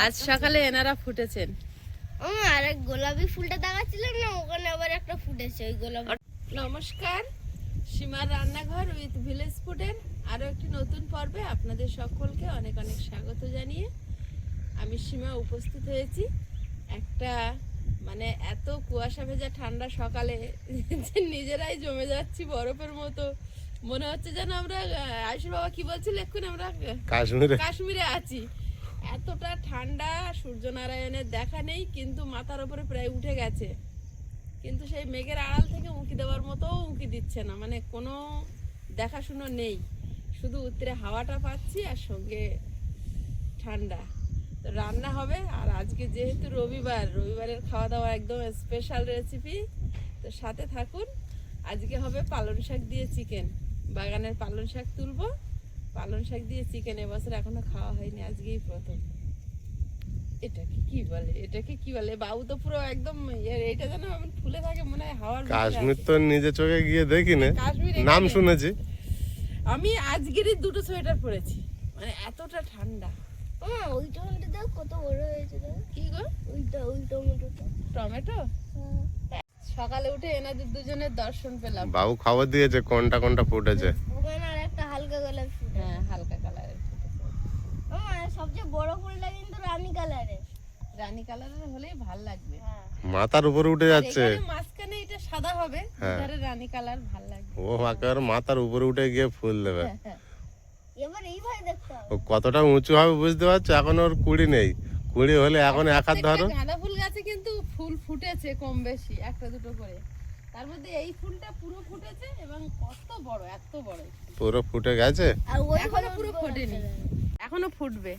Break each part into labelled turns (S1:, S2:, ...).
S1: আজ সকালে এনারা ফুটেছেন।
S2: আর এক গোলাপি ফুলটা দেখাচ্ছিলাম না, ওখানে আবার একটা ফুটেছে ওই গোলাপি।
S1: নমস্কার, সীমার রান্নাঘর উইথ ভিলেজ ফুডের আরো একটি নতুন পর্বে আপনাদের সকলকে অনেক অনেক স্বাগত জানিয়ে আমি সীমা উপস্থিত হয়েছি। একটা মানে এত কুয়াশা ভেজা ঠান্ডা সকালে যে নিজেরাই জমে যাচ্ছি বরফের মতো, মনে হচ্ছে যেন আমরা আয়ুষ বাবা কি বলছিল এক্ষুনি, আমরা কাশ্মীরে আছি। এতটা ঠান্ডা, সূর্যনারায়ণের দেখা নেই, কিন্তু মাথার উপরে প্রায় উঠে গেছে, কিন্তু সেই মেঘের আড়াল থেকে উঁকি দেওয়ার মতো উঁকি দিচ্ছে না, মানে কোনো দেখাশুনো নেই, শুধু উত্তরে হাওয়াটা পাচ্ছি আর সঙ্গে ঠান্ডা। তো রান্না হবে, আর আজকে যেহেতু রবিবারের খাওয়া দাওয়া একদম স্পেশাল রেসিপি, তো সাথে থাকুন। আজকে হবে পালং শাক দিয়ে চিকেন। বাগানের পালং শাক তুলবো, পালং শাক দিয়ে চিকেন এবছর এখনো খাওয়া হয়নি, আজকেই প্রথম। এটাকে কি বলে বাবু তো পুরো একদম এটা যেন ফুলে থাকে, মনে হয় হাওয়ার।
S3: কাশ্মীর তো নিজে চোখে গিয়ে দেখি না, নাম শুনেছি।
S1: আমি আজকেরই দুটো সোয়েটার পরেছি, মানে এতটা ঠান্ডা।
S2: ওই টমেটো দাও কত বড় হয়েছে,
S1: কি গো?
S2: ওই টমেটোটা।
S1: টমেটো সকালে উঠে এনাদের দুজনের দর্শন পেলাম।
S3: বাবু খবর দিয়েছে কোনটা কোনটা ফুটেছে।
S2: ওখানে আর একটা হালকা গোলাপি ফুল।
S1: হ্যাঁ, হালকা কালারের
S2: সবচেয়ে বড় ফুলটা কিন্তু রানী কালারের।
S1: রানী কালারের হলেই ভালো লাগবে।
S3: মাথার উপরে উঠে যাচ্ছে,
S1: মাঝখানে এটা সাদা হবে, ধারে রানী কালার ভালো লাগবে।
S3: ও একেবারে মাথার উপরে উঠে গিয়ে ফুল দেবে।
S2: এবার এইভাবে দেখতে হবে
S3: ও কতটা উঁচু হবে বুঝতে পারছো। এখন ওর কুড়ি নেই, কুড়ি হলে এখন এক হাত ধরো।
S1: গাঁদা ফুল গাছে কিন্তু ফুল ফুটেছে কম বেশি, একটা দুটো করে। তার মধ্যে এই ফুলটা পুরো ফুটেছে এবং কত বড়, এত বড়
S3: পুরো ফুটে গেছে।
S1: এখনো পুরো ফোটেনি, এখনো ফুটবে।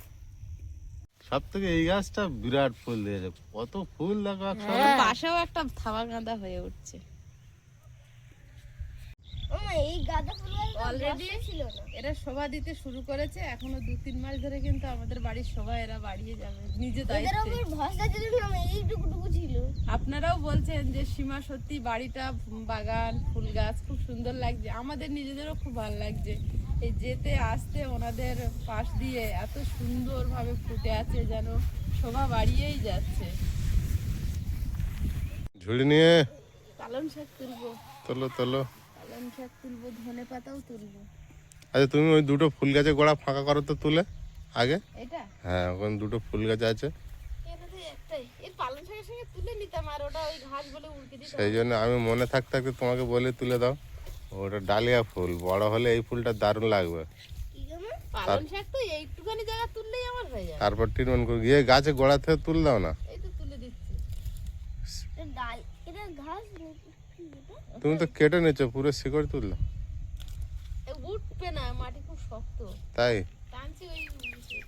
S3: সব থেকে এই গাছটা বিরাট ফুল দিয়েছে, কত ফুল দেখো একসাথে।
S1: পাশেও একটা থাবা গাঁদা হয়ে উঠছে
S2: এই গাঁদা ফুল
S1: অলরেডি। এরা শোভা দিতে শুরু করেছে, এখনো 2-3 মাস ধরে কিন্তু আমাদের বাড়ির শোভা এরা বাড়িয়ে যাবে নিজে দায়িত্বে।
S2: এইটুকুটুকু ছিল।
S1: আপনারাও বলছেন যে সীমা সত্যি বাড়িটা, বাগান, ফুল গাছ খুব সুন্দর লাগছে, আমাদের নিজেদেরও খুব ভালো লাগছে। এই যেতে আসতে ওনাদের পাশ দিয়ে এত সুন্দরভাবে ফুটে আছে, যেন শোভা বাড়িয়েই যাচ্ছে।
S3: ঝুড়ি নিয়ে
S1: পালং শাক তুলবো,
S3: তোলো তোলো।
S1: পালং শাক তুলবো, ধনে পাতাও তুলবো।
S3: আচ্ছা তুমি ওই দুটো ফুল গাছের গোড়া ফাঁকা করো তো তুলে আগে।
S1: এটা
S3: হ্যাঁ, ওখানে দুটো ফুল গাছ আছে,
S1: একটাই এই পালং শাকের সঙ্গে তুলে নিতাম, আর ওটা ওই ঘাস বলে উল্টে দিতাম।
S3: সেই জন্য আমি মনে থাকতে থাকতে তোমাকে বলে তুলে দাও। ওটা ডালিয়া ফুল, বড় হলে এই ফুলটা দারুণ লাগবে।
S1: পালং শাক তো এইটুখানি জায়গা তুললেই আমার হয়ে যায়।
S3: তারপর ট্রিটমেন্ট করে গিয়ে গাছে গোড়া থেকে তুল দাও না।
S1: এই তো তুলে দিচ্ছি।
S3: তুমি তো কেটে নিচ্ছ, পুরো শিকড় তুললো।
S1: উঠবে না, মাটি খুব শক্ত,
S3: তাই
S1: টানছি ওই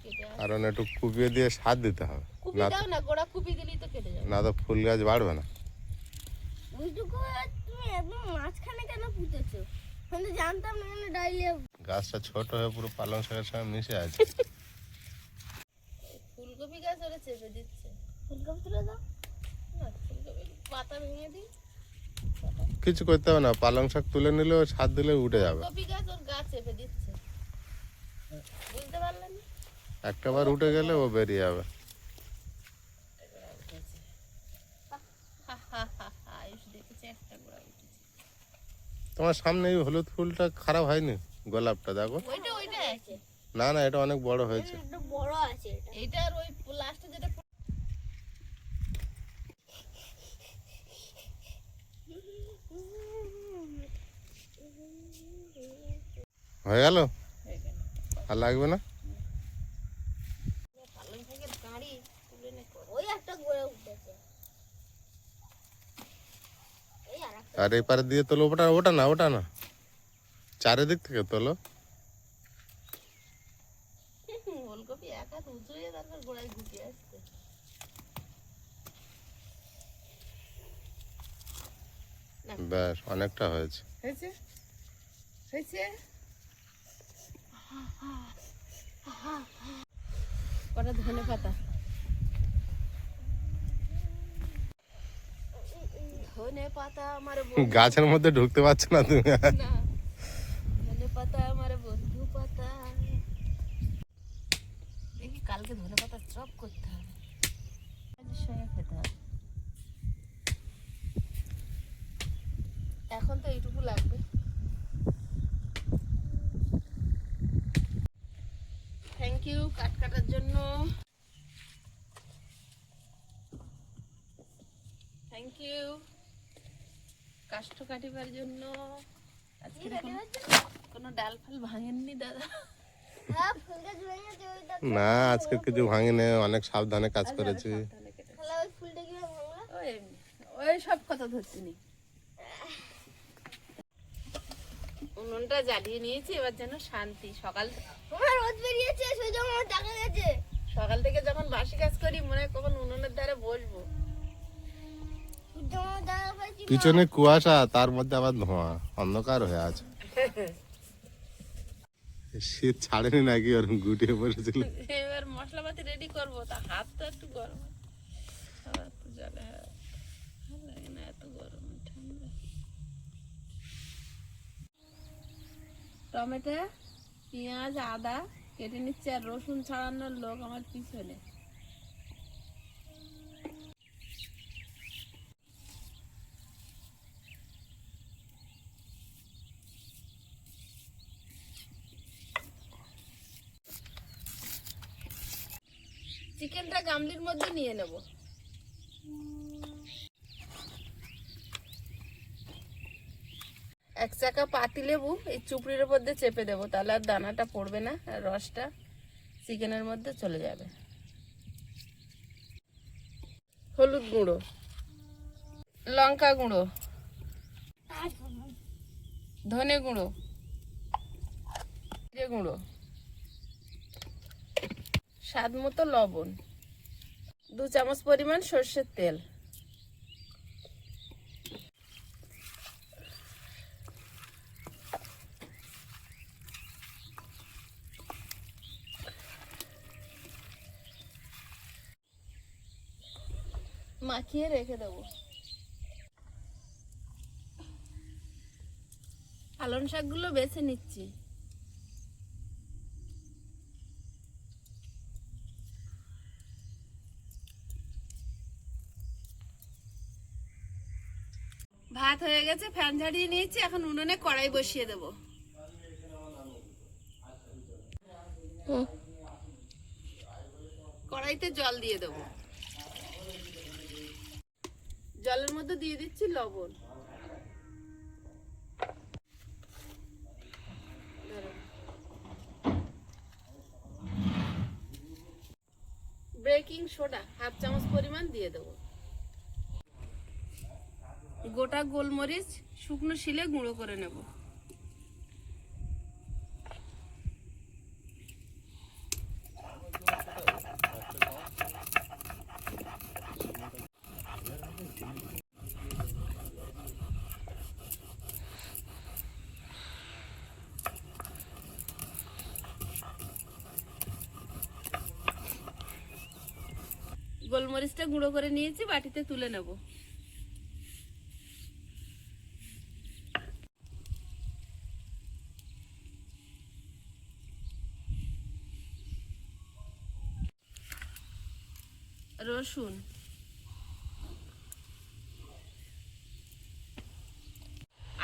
S1: কেটে।
S3: কারণ একটু কুপিয়ে দিয়ে সার দিতে হবে,
S1: কুপি দাও না, গোড়া কুপি দিলেই তো কেটে যাবে।
S3: না তো ফুল গাছ বাড়বে না।
S2: ওইটুকু তুমি একদম মাঝখানে কেন পুঁতেছো? আমি জানতাম না মানে ডাইলিয়া।
S3: গাছটা ছোট হয়ে পুরো পালং শাকের সঙ্গে মিশে আছে।
S1: ফুলকপি গাছ ওরা চেপে দিচ্ছে।
S2: ফুলকপি তুলে দাও
S1: না, ফুলকপি পাতা ভেঙে দিই।
S3: কিছু করতে হবে না, পালং শাক তুলে নিলে সার দিলে উঠে যাবে।
S1: কপি গাছ ওর গাছ চেপে দিচ্ছে, বুঝতে পারলেন?
S3: একটা বার উঠে গেলে ও বেরিয়ে যাবে।
S1: আয়ুষ দেখেছে একটা গোড়া উঠেছে।
S3: তোমার সামনে এই হলুদ ফুলটা খারাপ হয়নি, গোলাপটা দেখো।
S1: ওইটা আছে
S3: না না, এটা অনেক বড় হয়েছে।
S2: একটু বড় আছে এটা।
S1: এইটা আর ওই লাস্টে যেটা
S3: হয়ে গেল, আর লাগবে না।
S1: পালং শাকের কাঁড়ি তুলে নে।
S2: ওই একটা গোড়া উঠেছে। এই আরেকটা
S3: আর এই পারে দিয়ে তোলো, ওটা না, চারিদিক থেকে তোলো।
S1: ফুলকপি এক হাত উঁচু হয়ে তারপর গোড়ায় ঢুকে আসছে।
S3: ব্যাস, অনেকটা হয়েছে।
S1: হয়েছে কটা ধনে পাতা, ধনে পাতা আমার
S3: গাছের মধ্যে ঢুকতে পারছো না তুমি।
S1: না, ধনে পাতা আমার বন্ধু পাতা। দেখি কালকে ধনে পাতা সব করতে হবে, কাজের সঙ্গে খেতে হবে। এখন তো এইটুকু লাগবে। থ্যাংক ইউ কাট কাটার জন্য, থ্যাংক ইউ কাষ্ঠ কাটিবার জন্য। আজকে কোনো ডাল ফাল ভাঙেননি দাদা?
S2: হ্যাঁ, ফুল গাছ ভেঙেছে ওইটা।
S3: না, আজকে কিছু ভাঙিনি, অনেক সাবধানে কাজ করেছি।
S1: সাবধানে কেটে।
S2: তাহলে ওই ফুলটা কিভাবে ভাঙলো?
S1: ওই এমনি, ওই সব কথা ধরছি নি। উনুনটা জ্বালিয়ে নিয়েছি, এবার যেন শান্তি। সকাল
S2: আমার রোদ বেরিয়েছে, সেই জন্য আমার টাকা গেছে।
S1: সকাল থেকে যখন বাসি কাজ করি মনে হয় কখন উনুনের ধারে বসবো।
S2: সূর্য আমার টাকা পাইছি।
S3: পিছনে কুয়াশা, তার মধ্যে আবার ধোঁয়া, অন্ধকার হয়ে আছে। শীত ছাড়েনি নাকি, ওরকম গুটিয়ে পড়েছিল।
S1: এবার মশলাপাতি রেডি করবো, তা হাত তো একটু গরম। হাত তো জ্বালা, ভালো লাগে না এত গরম ঠান্ডা। টমেটো, পেঁয়াজ, আদা কেটে নিচ্ছে, আর রসুন ছাড়ানোর লোক আমার পিছনে। চিকেনটা গামলির মধ্যে নিয়ে নেব। এক চাকা পাতি লেবু এই চুপড়ির মধ্যে চেপে দেবো, তাহলে আর দানাটা পড়বে না, আর রসটা চিকেনের মধ্যে চলে যাবে। হলুদ গুঁড়ো, লঙ্কা গুঁড়ো, ধনে গুঁড়ো, জিরে গুঁড়ো, স্বাদ মতো লবণ, 2 চামচ পরিমাণ সর্ষের তেল, মাখিয়ে রেখে দেবো। পালং শাকগুলো বেছে নিচ্ছি। ভাত হয়ে গেছে, ফ্যান ঝাড়িয়ে নিয়েছি, এখন উনুনে কড়াই বসিয়ে দেবো। কড়াইতে জল দিয়ে দেবো, জলের মধ্যে দিয়ে দিচ্ছি লবণ। বেকিং সোডা 1/2 চামচ পরিমাণ দিয়ে দেবো। গোটা গোলমরিচ শুকনো শিলে গুঁড়ো করে নেব। গোলমরিচটা গুঁড়ো করে নিয়েছি, বাটিতে তুলে নেব। রসুন,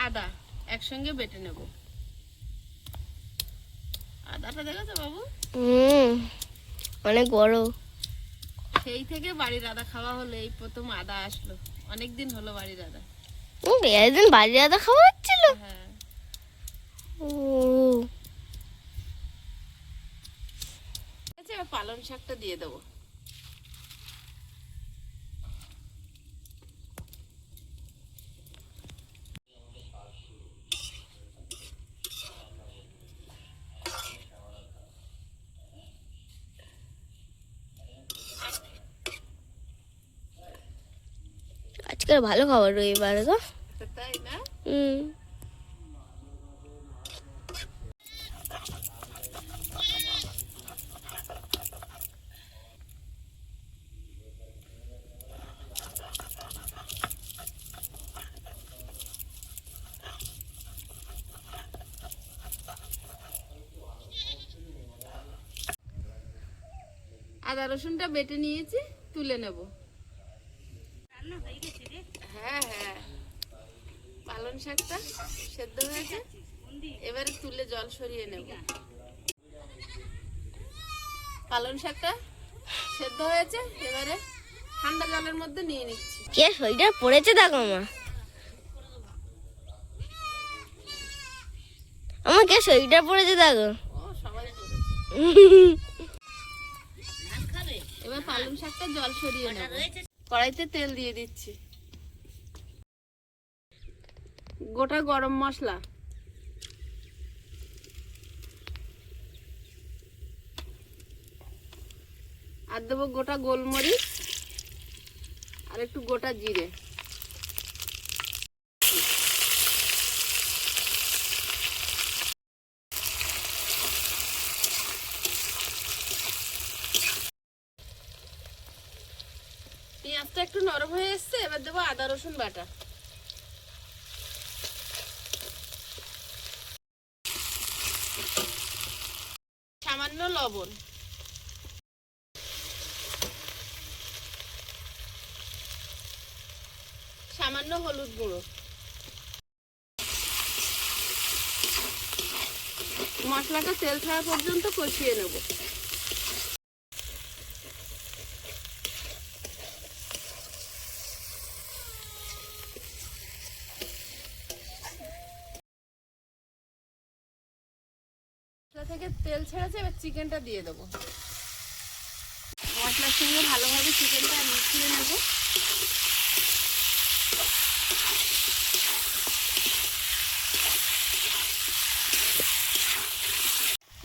S1: আদা একসঙ্গে বেটে নেব। আদাটা দেখেছো বাবু?
S2: অনেক বড়।
S1: সেই থেকে বাড়ির আদা খাওয়া হলো, এই প্রথম আদা আসলো, অনেকদিন হলো বাড়ির আদা।
S2: একদিন বাড়ির আদা খাওয়া হচ্ছিল।
S1: হ্যাঁ, আচ্ছা এবার পালং শাকটা দিয়ে দেবো।
S2: আজকাল ভালো খাবার রবিবার গো।
S1: তাই না? আদা রসুনটা বেটে নিয়েছি, তুলে নেব। হ্যাঁ হ্যাঁ, পালং শাকটা সেদ্ধ হয়েছে, এবারে তুলে জল সরিয়ে নেব। পালং শাকটা সেদ্ধ হয়েছে, এবারে ঠান্ডা জলের মধ্যে নিয়ে নিচ্ছি।
S2: কে সোয়েটার পরেছে দেখো মা, আমার কে সোয়েটার পরেছে দেখো।
S1: ও সবাই করেছে। এবার পালং শাকটা জল সরিয়ে নেব। কড়াইতে তেল দিয়ে দিচ্ছি। গোটা গরম মশলা, আর দেবো গোটা গোলমরিচ আর একটু গোটা জিরে। পেঁয়াজটা একটু নরম হয়ে এসছে, এবার দেবো আদা রসুন বাটা। সামান্য লবণ, সামান্য হলুদ গুঁড়ো। মশলাটা তেল ছাড়া পর্যন্ত কষিয়ে নেব। মশলা থেকে তেল ছেড়েছে, এবার চিকেনটা দিয়ে দেবো। মশলার সঙ্গে ভালোভাবে চিকেনটা মিশিয়ে নেব।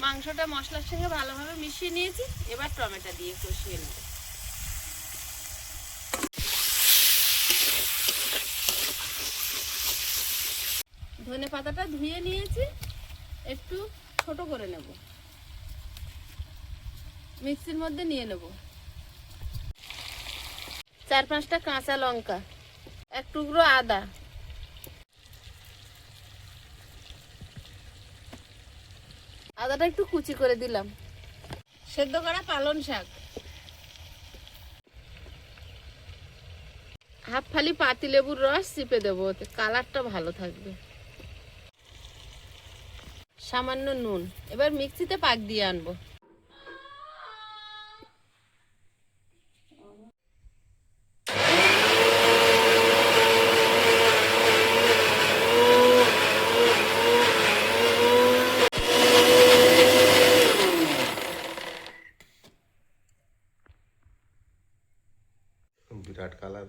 S1: মাংসটা মশলার সঙ্গে ভালোভাবে মিশিয়ে নিয়েছি, এবার টমেটো দিয়ে কষিয়ে নেব। ধনে পাতাটা ধুয়ে নিয়েছি, একটু ছোট করে নেব, মিক্সির মধ্যে নিয়ে নেব। 4-5টা কাঁচা লঙ্কা, এক টুকরো আদা, আদাটা একটু কুচি করে দিলাম। সেদ্ধ করা পালং শাক, হাফ ফালি পাতিলেবুর রস চিপে দেবো, ওতে কালারটা ভালো থাকবে। সামান্য নুন, এবার মিক্সিতে পাক দিয়ে আনবো।
S3: বিরাট কালার।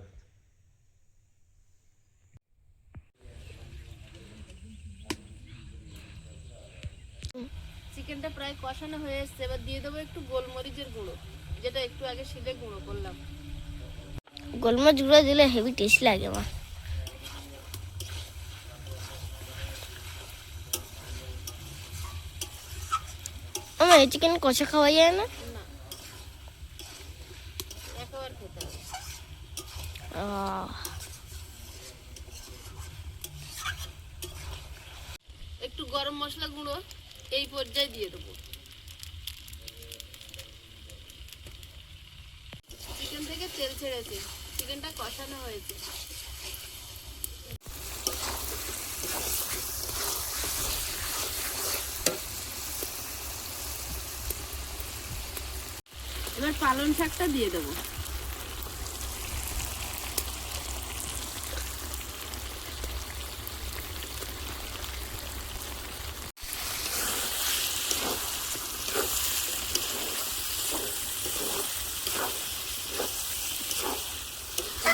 S1: চিকেনটা প্রায় কষানো হয়ে এসছে, এবার দিয়ে দেবো একটু গোলমরিচের গুঁড়ো, যেটা একটু আগে শিলে গুঁড়ো করলাম।
S2: গোলমরিচ গুঁড়ো দিলে হেভি টেস্ট লাগে মা। আমার এই চিকেন কষা খাওয়া যায় না?
S1: না, একবার খেতে হবে। একটু গরম মশলা গুঁড়ো এই পর্যায়ে দিয়ে দেবো। চিকেন থেকে তেল ছেড়েছে, চিকেনটা কষানো হয়েছে। এবার পালং শাকটা দিয়ে দেবো।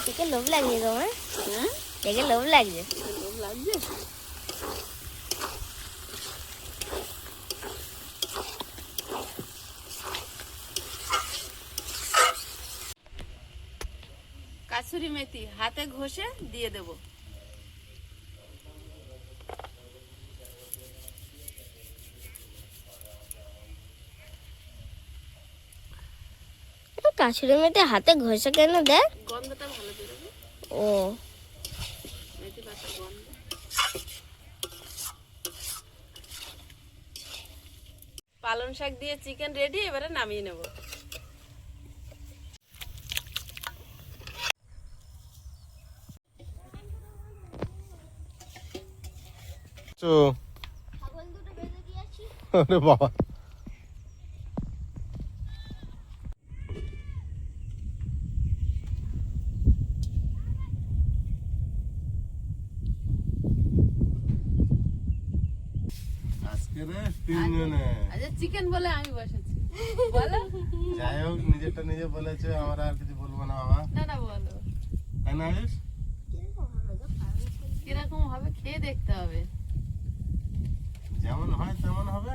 S2: দেখে লোভ লাগছে তোমার?
S1: হ্যাঁ,
S2: দেখে লোভ লাগছে।
S1: লোভ লাগছে। কাসুরি মেথি হাতে ঘষে দিয়ে দেব।
S2: কাশুরি মেথি হাতে ঘষে কেন দেয়?
S1: গন্ধটা ভালো বেরোবে।
S2: ও,
S1: মেথি পাতার গন্ধ। পালং শাক দিয়ে চিকেন রেডি, এবারে নামিয়ে নেব।
S3: করছো?
S2: ছাগল দুটো বেঁধে দিয়েছি।
S3: আরে বাবা, আজকে রে তিনজনে।
S1: আচ্ছা চিকেন বলে আমি বসেছি, বলো।
S3: যাই হোক, নিজেরটা নিজে বলেছে, আমরা আর কিছু বলবো না বাবা,
S1: না না বলো
S3: তাই না আয়ুষ?
S1: কিরকম হবে খেয়ে দেখতে হবে।
S3: যেমন হয় তেমন হবে।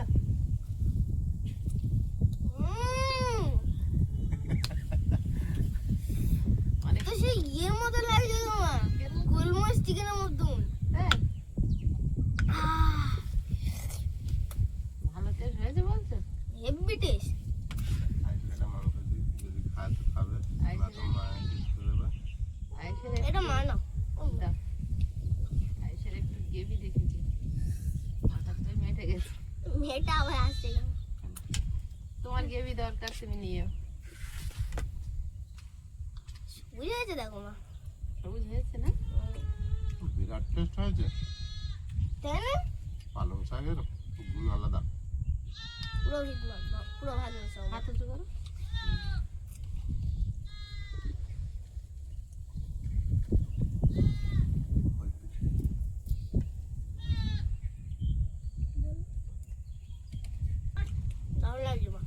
S1: অনেক
S2: তো সেই ইয়ের মতো লাগছে তোমার, গোলমরিচ চিকেনের মতন।
S1: হ্যাঁ, ভালো টেস্ট হয়েছে বলছো?
S2: Heavy taste.
S3: আয়ুষ একটা মাংস যদি খায় তো খাবে, না তো মা টেস্ট করে দেবে।
S1: আয়েশের
S2: এটা মা না,
S1: দাও। আয়েশের একটু গ্রেভি দেখেছি, হঠাৎ করে মেটে গেছে।
S2: মেয়েটা আবার আসছে।
S1: তোমার গ্রেভি দরকার, তুমি নিও।
S2: বুঝে গেছে দেখো মা,
S1: সবুজ হয়েছে না?
S3: বিরাট টেস্ট হয়েছে।
S2: তাই না?
S3: পালং শাকের গুণ আলাদা।
S2: পুরো হিট মারবা, পুরো ভালো সব।
S1: হাত উঁচু করো।
S2: দারুণ লাগছে মা।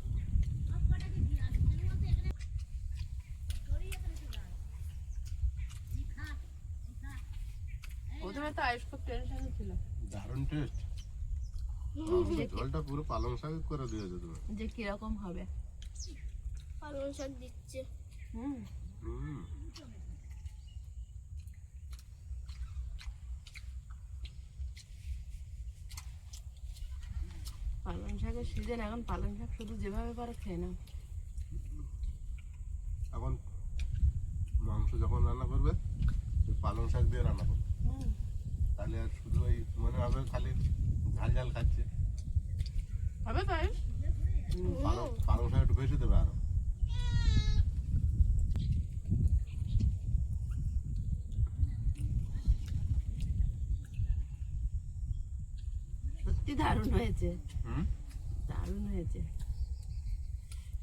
S1: প্রথমে তো আয়েশ খুব টেনশন ছিল
S3: দারুণ টেস্ট। ঝোলটা পুরো পালং শাক করে দিয়েছে তুমি।
S1: যে কিরকম হবে।
S2: পালং শাক দিচ্ছে।
S1: হুম,
S3: হুম।
S1: পালং শাকের সিজন এখন, পালং শাক শুধু যেভাবে পারো খেয়ে নাও।
S3: এখন মাংস যখন রান্না করবে, ওই পালং শাক দিয়ে রান্না করবে,
S1: হুম,
S3: তাহলে আর শুধু ওই মনে হবে খালি ঝাল ঝাল খাচ্ছে।
S1: হবে তাই।
S3: পালং শাক একটু বেশি দেবে আরো।
S1: সত্যি দারুণ হয়েছে,
S3: হুম।
S1: দারুণ হয়েছে।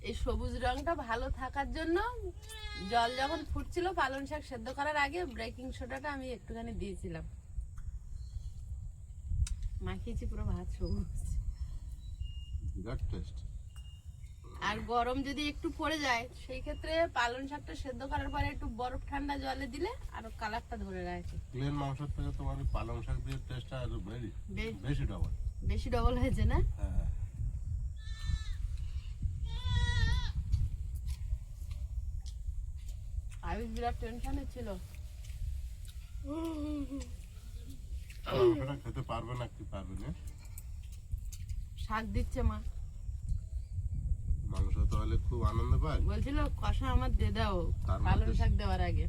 S1: এই সবুজ রংটা ভালো থাকার জন্য জল যখন ফুটছিল পালং শাক সেদ্ধ করার আগে বেকিং সোডাটা আমি একটুখানি দিয়েছিলাম, মাখিয়েছি পুরো ভাত সবুজ।
S3: বিরাট টেস্ট।
S1: আর গরম যদি একটু পড়ে যায় সেই ক্ষেত্রে পালং শাকটা সেদ্ধ করার পরে একটু বরফ ঠান্ডা জলে দিলে আরো কালারটা ধরে রাখে।
S3: প্লেন মাংসের থেকে তোমার ওই পালং শাক দিয়ে টেস্টটা আরো
S1: বে-
S3: বেশি ডবল।
S1: বেশি ডবল হয়েছে না?
S3: হ্যাঁ।
S1: আয়ুষ বিরাট টেনশনে ছিল।
S3: মাংসটা খেতে পারবে না কি পারবে না?
S1: শাক দিচ্ছে মা,
S3: মাংস তাহলে খুব আনন্দ পায়।
S1: বলছিল কষা আমার দিয়ে দাও
S3: তার
S1: পালং
S3: মধ্যে-
S1: শাক দেওয়ার আগে।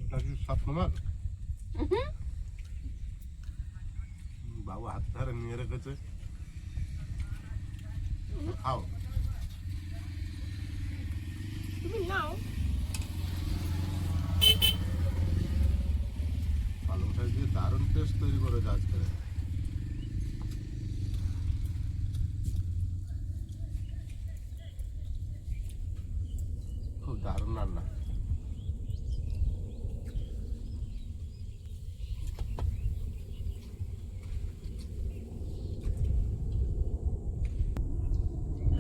S3: ওটা কি সব তোমার? বাবু হাত ধরে নিয়ে রেখেছে, খাও।
S2: তুমি নাও।
S3: পালং শাক দিয়ে দারুণ টেস্ট তৈরি করেছে আজকে। খুব দারুণ রান্না।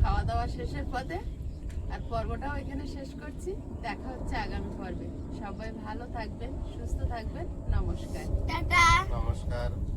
S1: খাওয়া দাওয়া শেষের পথে আর পর্বটাও এখানে শেষ করছি। দেখা হচ্ছে আগামী পর্বে। সবাই ভালো থাকবেন, সুস্থ থাকবেন। নমস্কার।
S2: টাটা।
S3: নমস্কার।